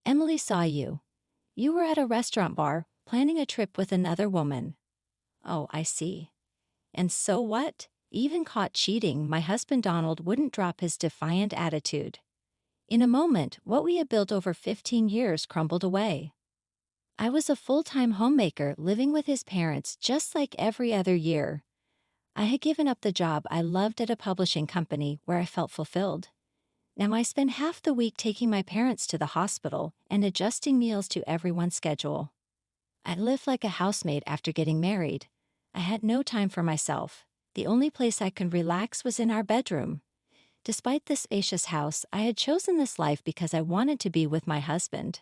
Emily saw you. You were at a restaurant bar, planning a trip with another woman. Oh, I see. And so what? Even caught cheating, my husband Donald wouldn't drop his defiant attitude. In a moment, what we had built over 15 years crumbled away. I was a full-time homemaker living with his parents just like every other year. I had given up the job I loved at a publishing company where I felt fulfilled. Now I spend half the week taking my parents to the hospital and adjusting meals to everyone's schedule. I lived like a housemaid after getting married. I had no time for myself. The only place I could relax was in our bedroom. Despite the spacious house, I had chosen this life because I wanted to be with my husband.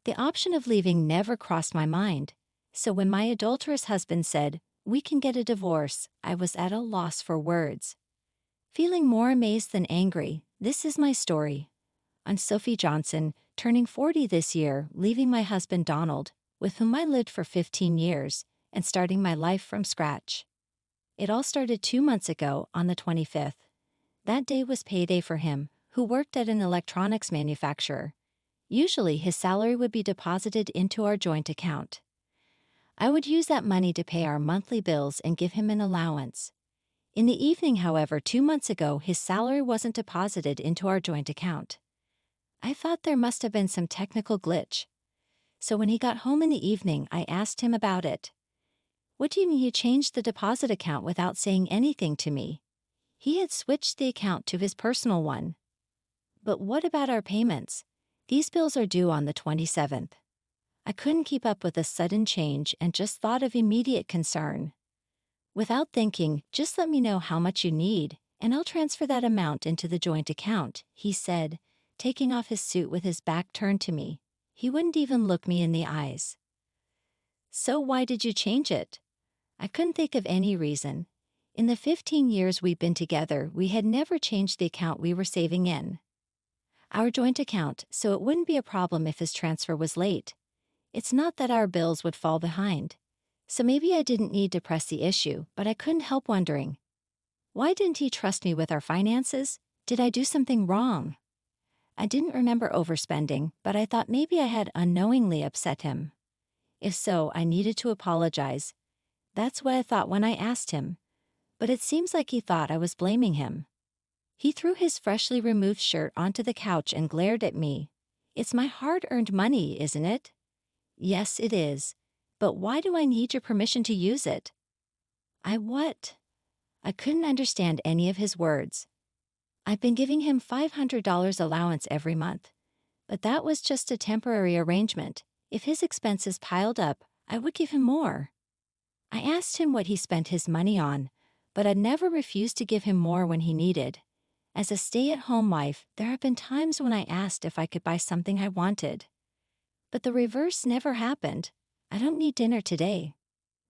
The option of leaving never crossed my mind, so when my adulterous husband said, "We can get a divorce," I was at a loss for words. Feeling more amazed than angry, this is my story. I'm Sophie Johnson, turning 40 this year, leaving my husband Donald, with whom I lived for 15 years, and starting my life from scratch. It all started 2 months ago on the 25th. That day was payday for him, who worked at an electronics manufacturer. Usually his salary would be deposited into our joint account. I would use that money to pay our monthly bills and give him an allowance. In the evening, however, 2 months ago, his salary wasn't deposited into our joint account. I thought there must have been some technical glitch. So when he got home in the evening, I asked him about it. "What do you mean you changed the deposit account without saying anything to me?" He had switched the account to his personal one. "But what about our payments? These bills are due on the 27th. I couldn't keep up with the sudden change and just thought of immediate concern. Without thinking, "Just let me know how much you need, and I'll transfer that amount into the joint account," he said, taking off his suit with his back turned to me. He wouldn't even look me in the eyes. "So why did you change it?" I couldn't think of any reason. In the 15 years we'd been together, we had never changed the account we were saving in. Our joint account, so it wouldn't be a problem if his transfer was late. It's not that our bills would fall behind. So maybe I didn't need to press the issue, but I couldn't help wondering. Why didn't he trust me with our finances? Did I do something wrong? I didn't remember overspending, but I thought maybe I had unknowingly upset him. If so, I needed to apologize. That's what I thought when I asked him. But it seems like he thought I was blaming him. He threw his freshly removed shirt onto the couch and glared at me. "It's my hard-earned money, isn't it?" "Yes, it is. But why do I need your permission to use it?" What? I couldn't understand any of his words. I've been giving him $500 allowance every month. But that was just a temporary arrangement. If his expenses piled up, I would give him more. I asked him what he spent his money on, but I'd never refused to give him more when he needed. As a stay-at-home wife, there have been times when I asked if I could buy something I wanted. But the reverse never happened. "I don't need dinner today."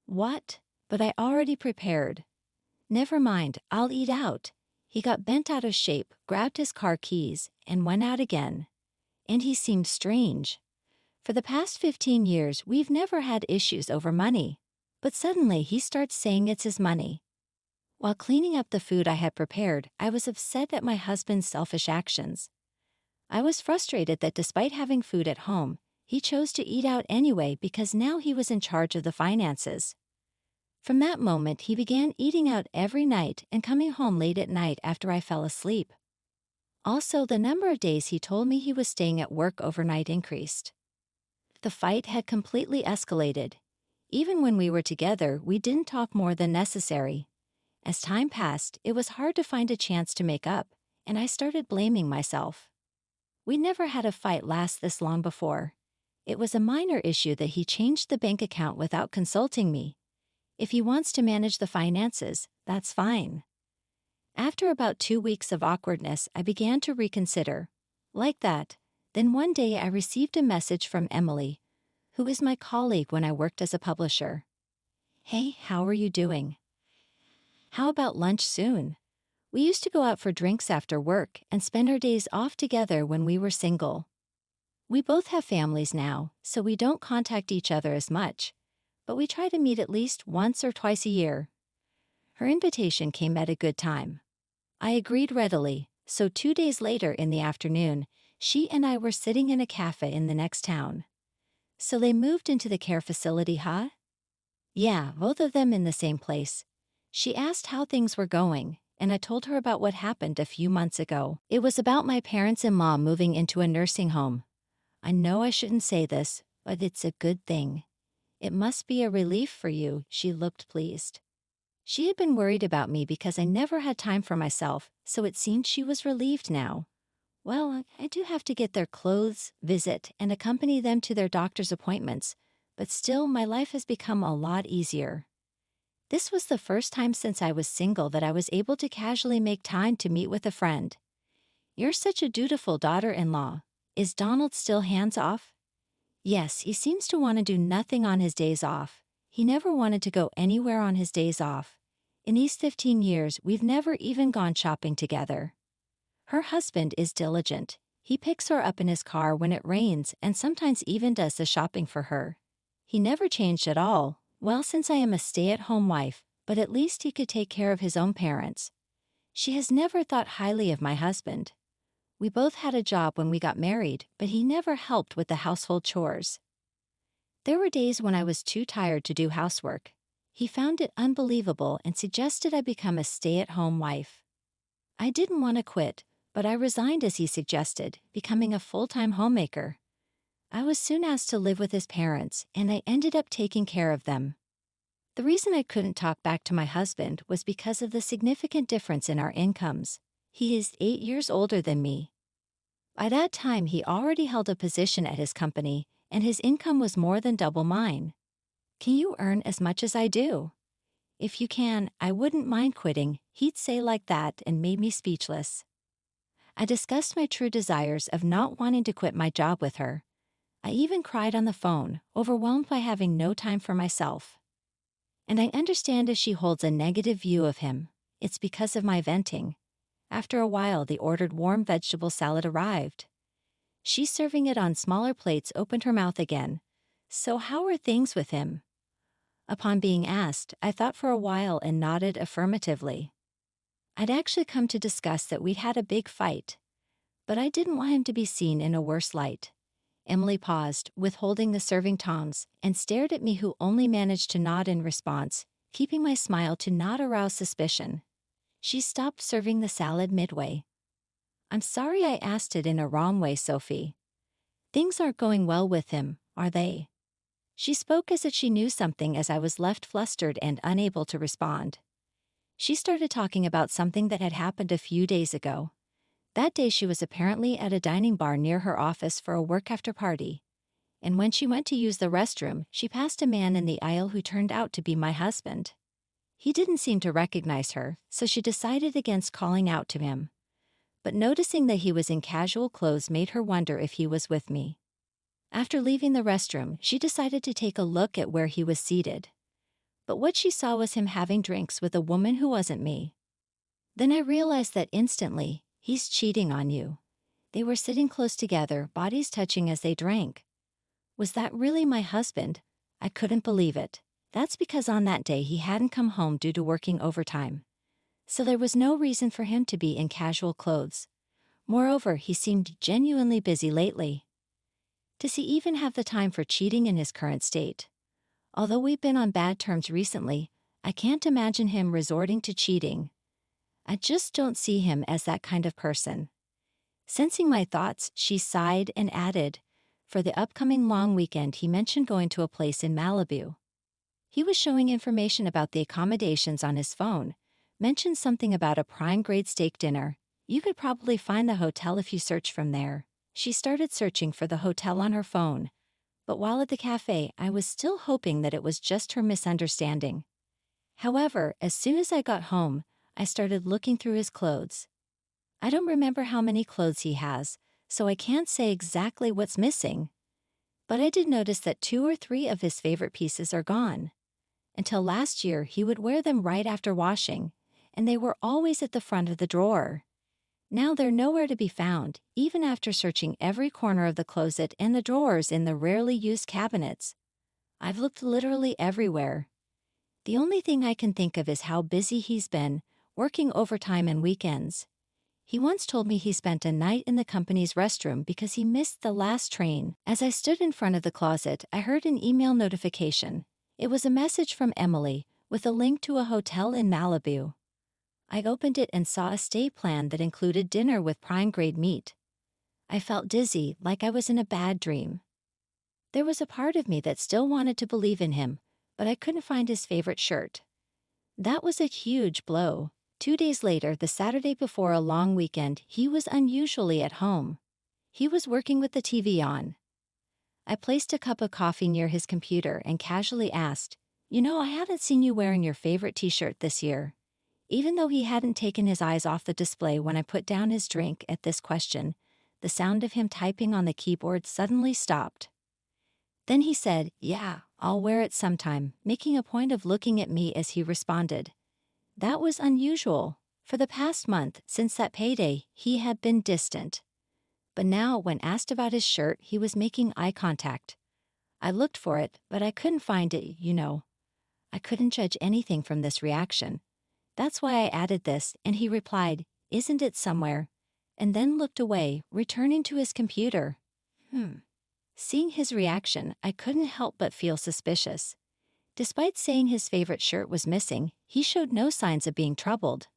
What? But I already prepared. "Never mind, I'll eat out." He got bent out of shape, grabbed his car keys, and went out again. And he seemed strange. For the past 15 years, we've never had issues over money. But suddenly he starts saying it's his money. While cleaning up the food I had prepared, I was upset at my husband's selfish actions. I was frustrated that despite having food at home, he chose to eat out anyway because now he was in charge of the finances. From that moment, he began eating out every night and coming home late at night after I fell asleep. Also, the number of days he told me he was staying at work overnight increased. The fight had completely escalated. Even when we were together, we didn't talk more than necessary. As time passed, it was hard to find a chance to make up, and I started blaming myself. We never had a fight last this long before. It was a minor issue that he changed the bank account without consulting me. If he wants to manage the finances, that's fine. After about 2 weeks of awkwardness, I began to reconsider. Like that, then one day I received a message from Emily, who is my colleague when I worked as a publisher. "Hey, how are you doing? How about lunch soon? We used to go out for drinks after work and spend our days off together when we were single. We both have families now, so we don't contact each other as much, but we try to meet at least once or twice a year." Her invitation came at a good time. I agreed readily, so 2 days later in the afternoon, She and I were sitting in a cafe in the next town. So they moved into the care facility, huh? Yeah, both of them in the same place. She asked how things were going, and I told her about what happened a few months ago. It was about my parents and mom moving into a nursing home. I know I shouldn't say this, but it's a good thing. It must be a relief for you. She looked pleased. She had been worried about me because I never had time for myself, so it seemed she was relieved now. Well, I do have to get their clothes, visit, and accompany them to their doctor's appointments, but still my life has become a lot easier. This was the first time since I was single that I was able to casually make time to meet with a friend. You're such a dutiful daughter-in-law. Is Donald still hands-off? Yes, he seems to want to do nothing on his days off. He never wanted to go anywhere on his days off. In these 15 years, we've never even gone shopping together. Her husband is diligent. He picks her up in his car when it rains and sometimes even does the shopping for her. He never changed at all. Well, since I am a stay-at-home wife, but at least he could take care of his own parents. She has never thought highly of my husband. We both had a job when we got married, but he never helped with the household chores. There were days when I was too tired to do housework. He found it unbelievable and suggested I become a stay-at-home wife. I didn't want to quit, but I resigned as he suggested, becoming a full-time homemaker. I was soon asked to live with his parents, and I ended up taking care of them. The reason I couldn't talk back to my husband was because of the significant difference in our incomes. He is 8 years older than me. By that time, he already held a position at his company, and his income was more than double mine. Can you earn as much as I do? If you can, I wouldn't mind quitting, he'd say like that, and made me speechless. I discussed my true desires of not wanting to quit my job with her. I even cried on the phone, overwhelmed by having no time for myself. And I understand if she holds a negative view of him, it's because of my venting. After a while, the ordered warm vegetable salad arrived. She, serving it on smaller plates, opened her mouth again. So how are things with him? Upon being asked, I thought for a while and nodded affirmatively. I'd actually come to discuss that we'd had a big fight, but I didn't want him to be seen in a worse light. Emily paused, withholding the serving tongs, and stared at me, who only managed to nod in response, keeping my smile to not arouse suspicion. She stopped serving the salad midway. I'm sorry I asked it in a wrong way, Sophie. Things aren't going well with him, are they? She spoke as if she knew something, as I was left flustered and unable to respond. She started talking about something that had happened a few days ago. That day she was apparently at a dining bar near her office for a work-after party. And when she went to use the restroom, she passed a man in the aisle who turned out to be my husband. He didn't seem to recognize her, so she decided against calling out to him. But noticing that he was in casual clothes made her wonder if he was with me. After leaving the restroom, she decided to take a look at where he was seated. But what she saw was him having drinks with a woman who wasn't me. Then I realized that instantly, he's cheating on you. They were sitting close together, bodies touching as they drank. Was that really my husband? I couldn't believe it. That's because on that day he hadn't come home due to working overtime. So there was no reason for him to be in casual clothes. Moreover, he seemed genuinely busy lately. Does he even have the time for cheating in his current state? Although we've been on bad terms recently, I can't imagine him resorting to cheating. I just don't see him as that kind of person. Sensing my thoughts, she sighed and added, for the upcoming long weekend he mentioned going to a place in Malibu. He was showing information about the accommodations on his phone, mentioned something about a prime-grade steak dinner. You could probably find the hotel if you search from there. She started searching for the hotel on her phone, but while at the cafe, I was still hoping that it was just her misunderstanding. However, as soon as I got home, I started looking through his clothes. I don't remember how many clothes he has, so I can't say exactly what's missing. But I did notice that 2 or 3 of his favorite pieces are gone. Until last year, he would wear them right after washing, and they were always at the front of the drawer. Now they're nowhere to be found, even after searching every corner of the closet and the drawers in the rarely used cabinets. I've looked literally everywhere. The only thing I can think of is how busy he's been, working overtime and weekends. He once told me he spent a night in the company's restroom because he missed the last train. As I stood in front of the closet, I heard an email notification. It was a message from Emily with a link to a hotel in Malibu. I opened it and saw a stay plan that included dinner with prime-grade meat. I felt dizzy, like I was in a bad dream. There was a part of me that still wanted to believe in him, but I couldn't find his favorite shirt. That was a huge blow. 2 days later, the Saturday before a long weekend, he was unusually at home. He was working with the TV on. I placed a cup of coffee near his computer and casually asked, I haven't seen you wearing your favorite t-shirt this year. Even though he hadn't taken his eyes off the display when I put down his drink at this question, the sound of him typing on the keyboard suddenly stopped. Then he said, "Yeah, I'll wear it sometime," making a point of looking at me as he responded. That was unusual. For the past month, since that payday, he had been distant. But now, when asked about his shirt, he was making eye contact. I looked for it, but I couldn't find it, I couldn't judge anything from this reaction. That's why I added this, and he replied, "Isn't it somewhere?" and then looked away, returning to his computer. Seeing his reaction, I couldn't help but feel suspicious. Despite saying his favorite shirt was missing, he showed no signs of being troubled.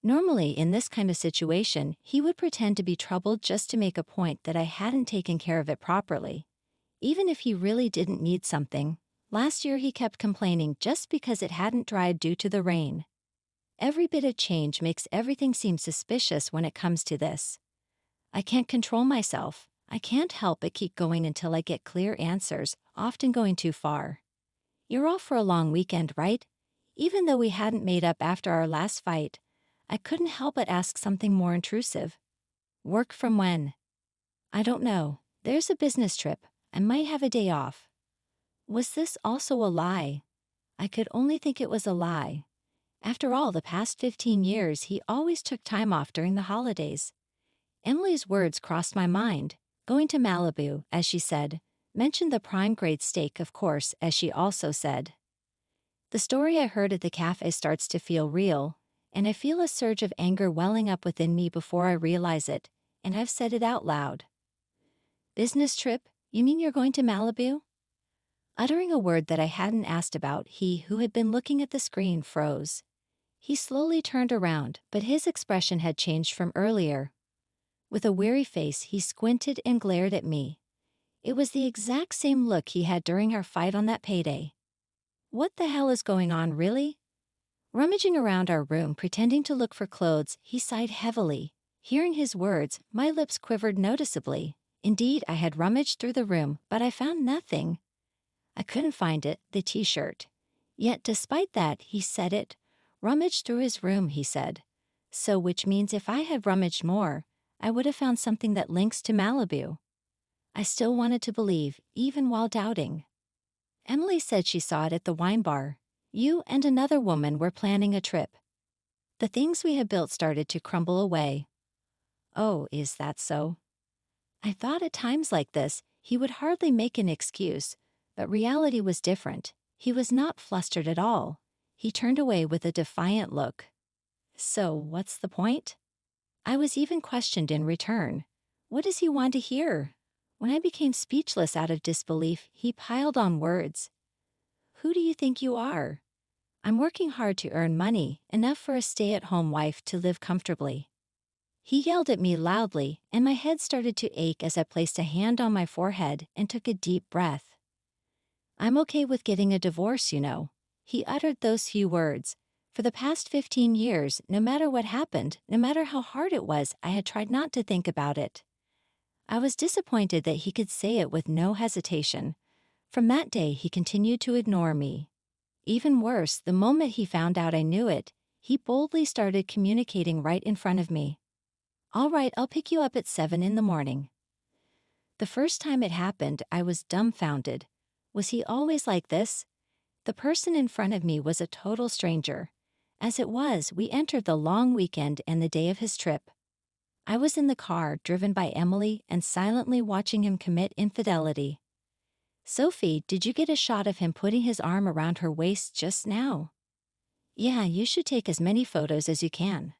Normally, in this kind of situation, he would pretend to be troubled just to make a point that I hadn't taken care of it properly. Even if he really didn't need something, last year he kept complaining just because it hadn't dried due to the rain. Every bit of change makes everything seem suspicious when it comes to this. I can't control myself. I can't help but keep going until I get clear answers, often going too far. "You're off for a long weekend, right?" Even though we hadn't made up after our last fight, I couldn't help but ask something more intrusive. "Work from when?" "I don't know. There's a business trip. I might have a day off." Was this also a lie? I could only think it was a lie. After all, the past 15 years, he always took time off during the holidays. Emily's words crossed my mind. Going to Malibu, as she said, mentioned the prime-grade steak, of course, as she also said. The story I heard at the cafe starts to feel real, and I feel a surge of anger welling up within me before I realize it, and I've said it out loud. "Business trip? You mean you're going to Malibu?" Uttering a word that I hadn't asked about, he, who had been looking at the screen, froze. He slowly turned around, but his expression had changed from earlier. With a weary face, he squinted and glared at me. It was the exact same look he had during our fight on that payday. What the hell is going on, really? Rummaging around our room, pretending to look for clothes, he sighed heavily. Hearing his words, my lips quivered noticeably. Indeed, I had rummaged through the room, but I found nothing. I couldn't find it, the t-shirt. Yet despite that, he said it. Rummaged through his room, he said. So which means if I had rummaged more, I would have found something that links to Malibu. I still wanted to believe, even while doubting. Emily said she saw it at the wine bar. You and another woman were planning a trip. The things we had built started to crumble away. Oh, is that so? I thought at times like this, he would hardly make an excuse, but reality was different. He was not flustered at all. He turned away with a defiant look. So, what's the point? I was even questioned in return. What does he want to hear? When I became speechless out of disbelief, he piled on words. Who do you think you are? I'm working hard to earn money, enough for a stay-at-home wife to live comfortably. He yelled at me loudly, and my head started to ache as I placed a hand on my forehead and took a deep breath. I'm okay with getting a divorce, He uttered those few words. For the past 15 years, no matter what happened, no matter how hard it was, I had tried not to think about it. I was disappointed that he could say it with no hesitation. From that day, he continued to ignore me. Even worse, the moment he found out I knew it, he boldly started communicating right in front of me. "All right, I'll pick you up at 7 in the morning." The first time it happened, I was dumbfounded. Was he always like this? The person in front of me was a total stranger. As it was, we entered the long weekend and the day of his trip. I was in the car, driven by Emily, and silently watching him commit infidelity. "Sophie, did you get a shot of him putting his arm around her waist just now?" "Yeah, you should take as many photos as you can."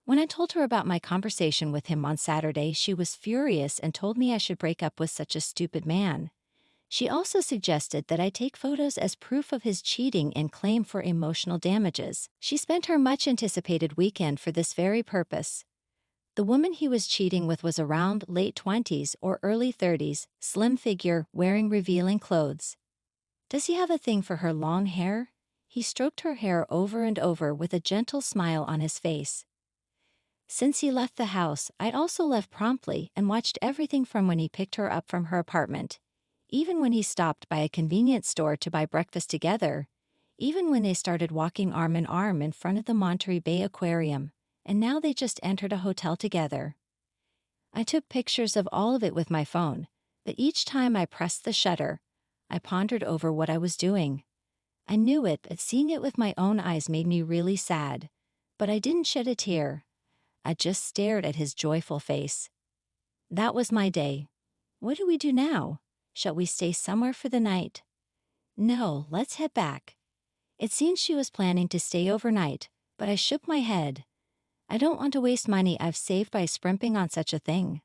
When I told her about my conversation with him on Saturday, she was furious and told me I should break up with such a stupid man. She also suggested that I take photos as proof of his cheating and claim for emotional damages. She spent her much-anticipated weekend for this very purpose. The woman he was cheating with was around late 20s or early 30s, slim figure, wearing revealing clothes. Does he have a thing for her long hair? He stroked her hair over and over with a gentle smile on his face. Since he left the house, I'd also left promptly and watched everything from when he picked her up from her apartment, even when he stopped by a convenience store to buy breakfast together, even when they started walking arm in arm in front of the Monterey Bay Aquarium, and now they just entered a hotel together. I took pictures of all of it with my phone, but each time I pressed the shutter, I pondered over what I was doing. I knew it, but seeing it with my own eyes made me really sad. But I didn't shed a tear. I just stared at his joyful face. That was my day. What do we do now? Shall we stay somewhere for the night? No, let's head back. It seems she was planning to stay overnight, but I shook my head. I don't want to waste money I've saved by sprimping on such a thing.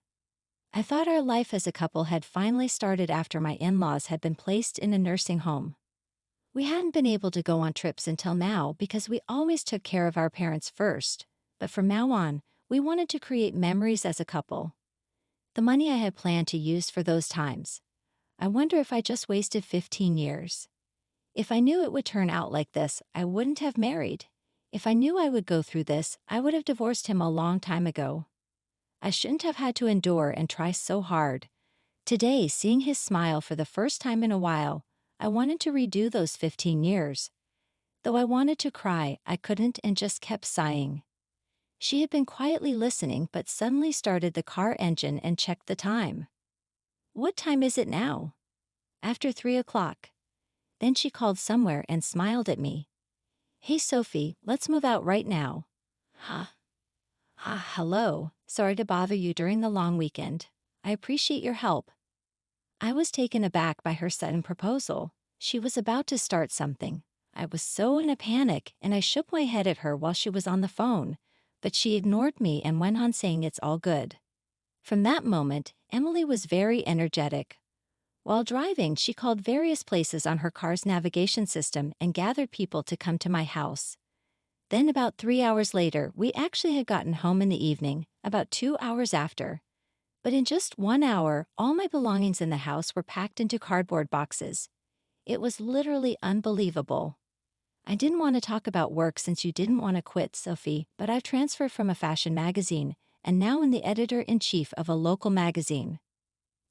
I thought our life as a couple had finally started after my in-laws had been placed in a nursing home. We hadn't been able to go on trips until now because we always took care of our parents first, but from now on, we wanted to create memories as a couple. The money I had planned to use for those times. I wonder if I just wasted 15 years. If I knew it would turn out like this, I wouldn't have married. If I knew I would go through this, I would have divorced him a long time ago. I shouldn't have had to endure and try so hard. Today, seeing his smile for the first time in a while, I wanted to redo those 15 years. Though I wanted to cry, I couldn't and just kept sighing. She had been quietly listening but suddenly started the car engine and checked the time. What time is it now? After 3 o'clock. Then she called somewhere and smiled at me. Hey Sophie, let's move out right now. Hello. Sorry to bother you during the long weekend. I appreciate your help. I was taken aback by her sudden proposal. She was about to start something. I was so in a panic and I shook my head at her while she was on the phone, but she ignored me and went on saying it's all good. From that moment, Emily was very energetic. While driving, she called various places on her car's navigation system and gathered people to come to my house. Then about 3 hours later, we actually had gotten home in the evening, about 2 hours after. But in just 1 hour, all my belongings in the house were packed into cardboard boxes. It was literally unbelievable. I didn't want to talk about work since you didn't want to quit, Sophie, but I've transferred from a fashion magazine and now am the editor-in-chief of a local magazine.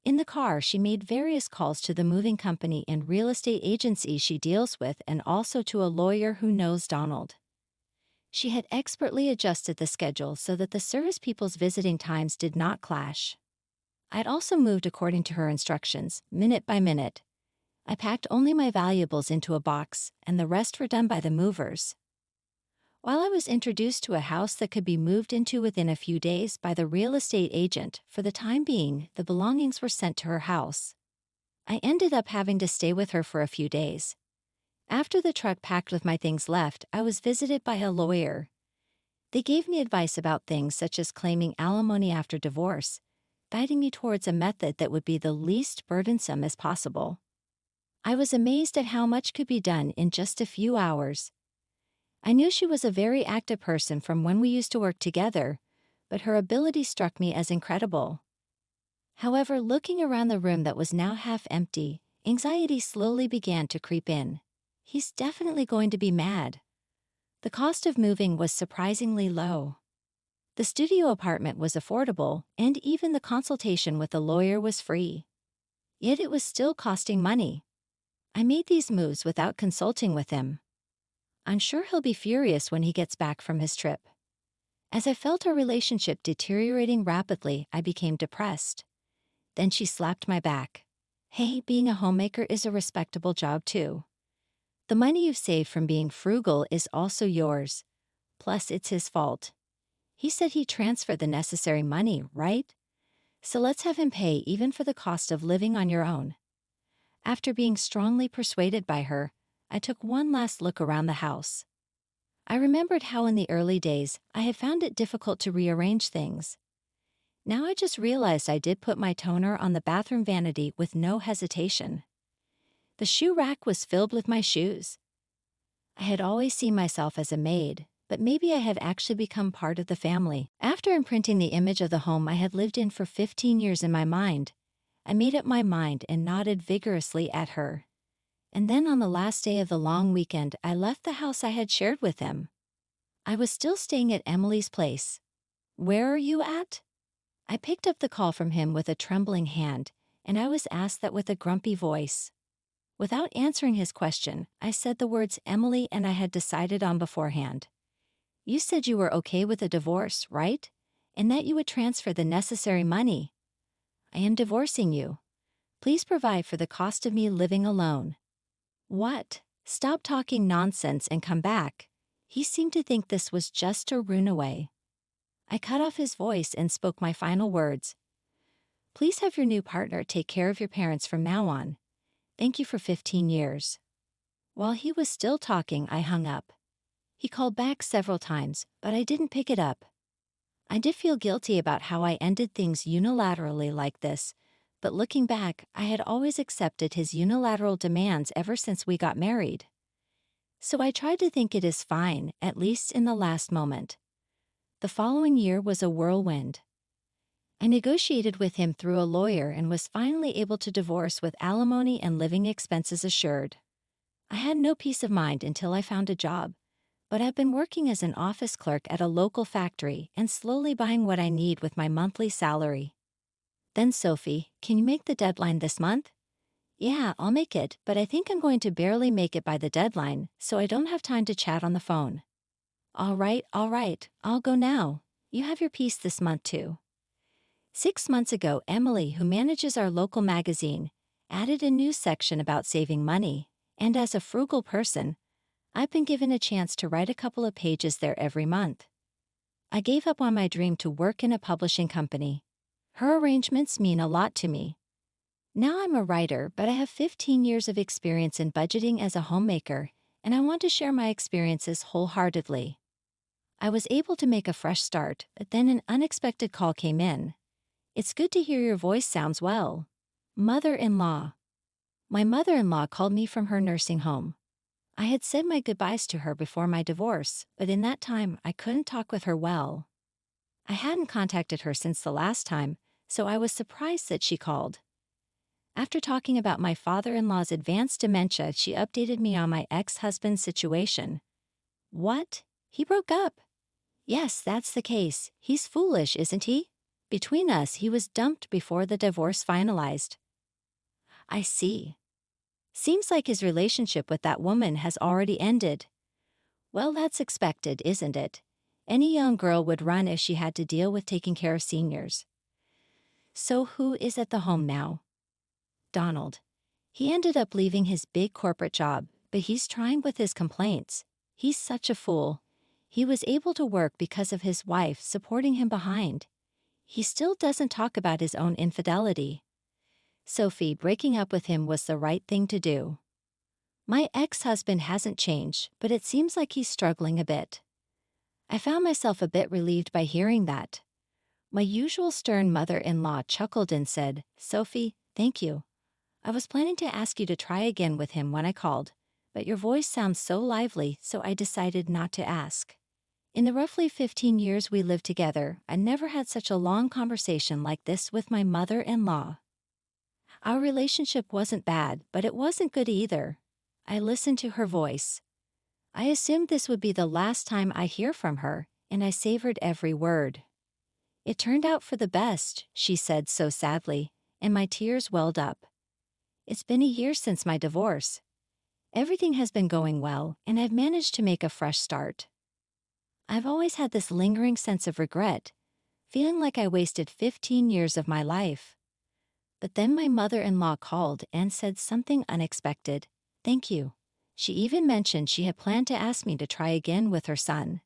In the car, she made various calls to the moving company and real estate agency she deals with and also to a lawyer who knows Donald. She had expertly adjusted the schedule so that the service people's visiting times did not clash. I'd also moved according to her instructions, minute by minute. I packed only my valuables into a box, and the rest were done by the movers. While I was introduced to a house that could be moved into within a few days by the real estate agent, for the time being, the belongings were sent to her house. I ended up having to stay with her for a few days. After the truck packed with my things left, I was visited by a lawyer. They gave me advice about things such as claiming alimony after divorce, guiding me towards a method that would be the least burdensome as possible. I was amazed at how much could be done in just a few hours. I knew she was a very active person from when we used to work together, but her ability struck me as incredible. However, looking around the room that was now half empty, anxiety slowly began to creep in. He's definitely going to be mad. The cost of moving was surprisingly low. The studio apartment was affordable, and even the consultation with the lawyer was free. Yet it was still costing money. I made these moves without consulting with him. I'm sure he'll be furious when he gets back from his trip. As I felt our relationship deteriorating rapidly, I became depressed. Then she slapped my back. Hey, being a homemaker is a respectable job too. The money you've saved from being frugal is also yours. Plus, it's his fault. He said he transferred the necessary money, right? So let's have him pay even for the cost of living on your own. After being strongly persuaded by her, I took one last look around the house. I remembered how in the early days I had found it difficult to rearrange things. Now I just realized I did put my toner on the bathroom vanity with no hesitation. The shoe rack was filled with my shoes. I had always seen myself as a maid, but maybe I had actually become part of the family. After imprinting the image of the home I had lived in for 15 years in my mind, I made up my mind and nodded vigorously at her. And then on the last day of the long weekend, I left the house I had shared with him. I was still staying at Emily's place. "Where are you at?" I picked up the call from him with a trembling hand, and I was asked that with a grumpy voice. Without answering his question, I said the words Emily and I had decided on beforehand. "You said you were okay with a divorce, right? And that you would transfer the necessary money. I am divorcing you. Please provide for the cost of me living alone." "What? Stop talking nonsense and come back." He seemed to think this was just a runaway. I cut off his voice and spoke my final words. "Please have your new partner take care of your parents from now on. Thank you for 15 years. While he was still talking, I hung up. He called back several times, but I didn't pick it up. I did feel guilty about how I ended things unilaterally like this, but looking back, I had always accepted his unilateral demands ever since we got married. So I tried to think it is fine, at least in the last moment. The following year was a whirlwind. I negotiated with him through a lawyer and was finally able to divorce with alimony and living expenses assured. I had no peace of mind until I found a job, but I've been working as an office clerk at a local factory and slowly buying what I need with my monthly salary. Then Sophie, can you make the deadline this month? Yeah, I'll make it, but I think I'm going to barely make it by the deadline, so I don't have time to chat on the phone. All right, I'll go now. You have your piece this month too. 6 months ago, Emily, who manages our local magazine, added a news section about saving money, and as a frugal person, I've been given a chance to write a couple of pages there every month. I gave up on my dream to work in a publishing company. Her arrangements mean a lot to me. Now I'm a writer, but I have 15 years of experience in budgeting as a homemaker, and I want to share my experiences wholeheartedly. I was able to make a fresh start, but then an unexpected call came in. "It's good to hear your voice sounds well." Mother-in-law. My mother-in-law called me from her nursing home. I had said my goodbyes to her before my divorce, but in that time I couldn't talk with her well. I hadn't contacted her since the last time, so I was surprised that she called. After talking about my father-in-law's advanced dementia, she updated me on my ex-husband's situation. What? He broke up? Yes, that's the case. He's foolish, isn't he? Between us, he was dumped before the divorce finalized. I see. Seems like his relationship with that woman has already ended. Well, that's expected, isn't it? Any young girl would run if she had to deal with taking care of seniors. So who is at the home now? Donald. He ended up leaving his big corporate job, but he's trying with his complaints. He's such a fool. He was able to work because of his wife supporting him behind. He still doesn't talk about his own infidelity. Sophie, breaking up with him was the right thing to do. My ex-husband hasn't changed, but it seems like he's struggling a bit. I found myself a bit relieved by hearing that. My usual stern mother-in-law chuckled and said, "Sophie, thank you. I was planning to ask you to try again with him when I called, but your voice sounds so lively, so I decided not to ask." In the roughly 15 years we lived together, I never had such a long conversation like this with my mother-in-law. Our relationship wasn't bad, but it wasn't good either. I listened to her voice. I assumed this would be the last time I hear from her, and I savored every word. It turned out for the best, she said so sadly, and my tears welled up. It's been a year since my divorce. Everything has been going well, and I've managed to make a fresh start. I've always had this lingering sense of regret, feeling like I wasted 15 years of my life. But then my mother-in-law called and said something unexpected. Thank you. She even mentioned she had planned to ask me to try again with her son.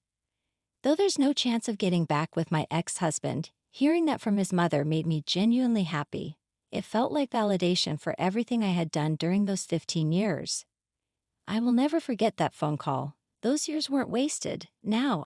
Though there's no chance of getting back with my ex-husband, hearing that from his mother made me genuinely happy. It felt like validation for everything I had done during those 15 years. I will never forget that phone call. Those years weren't wasted. Now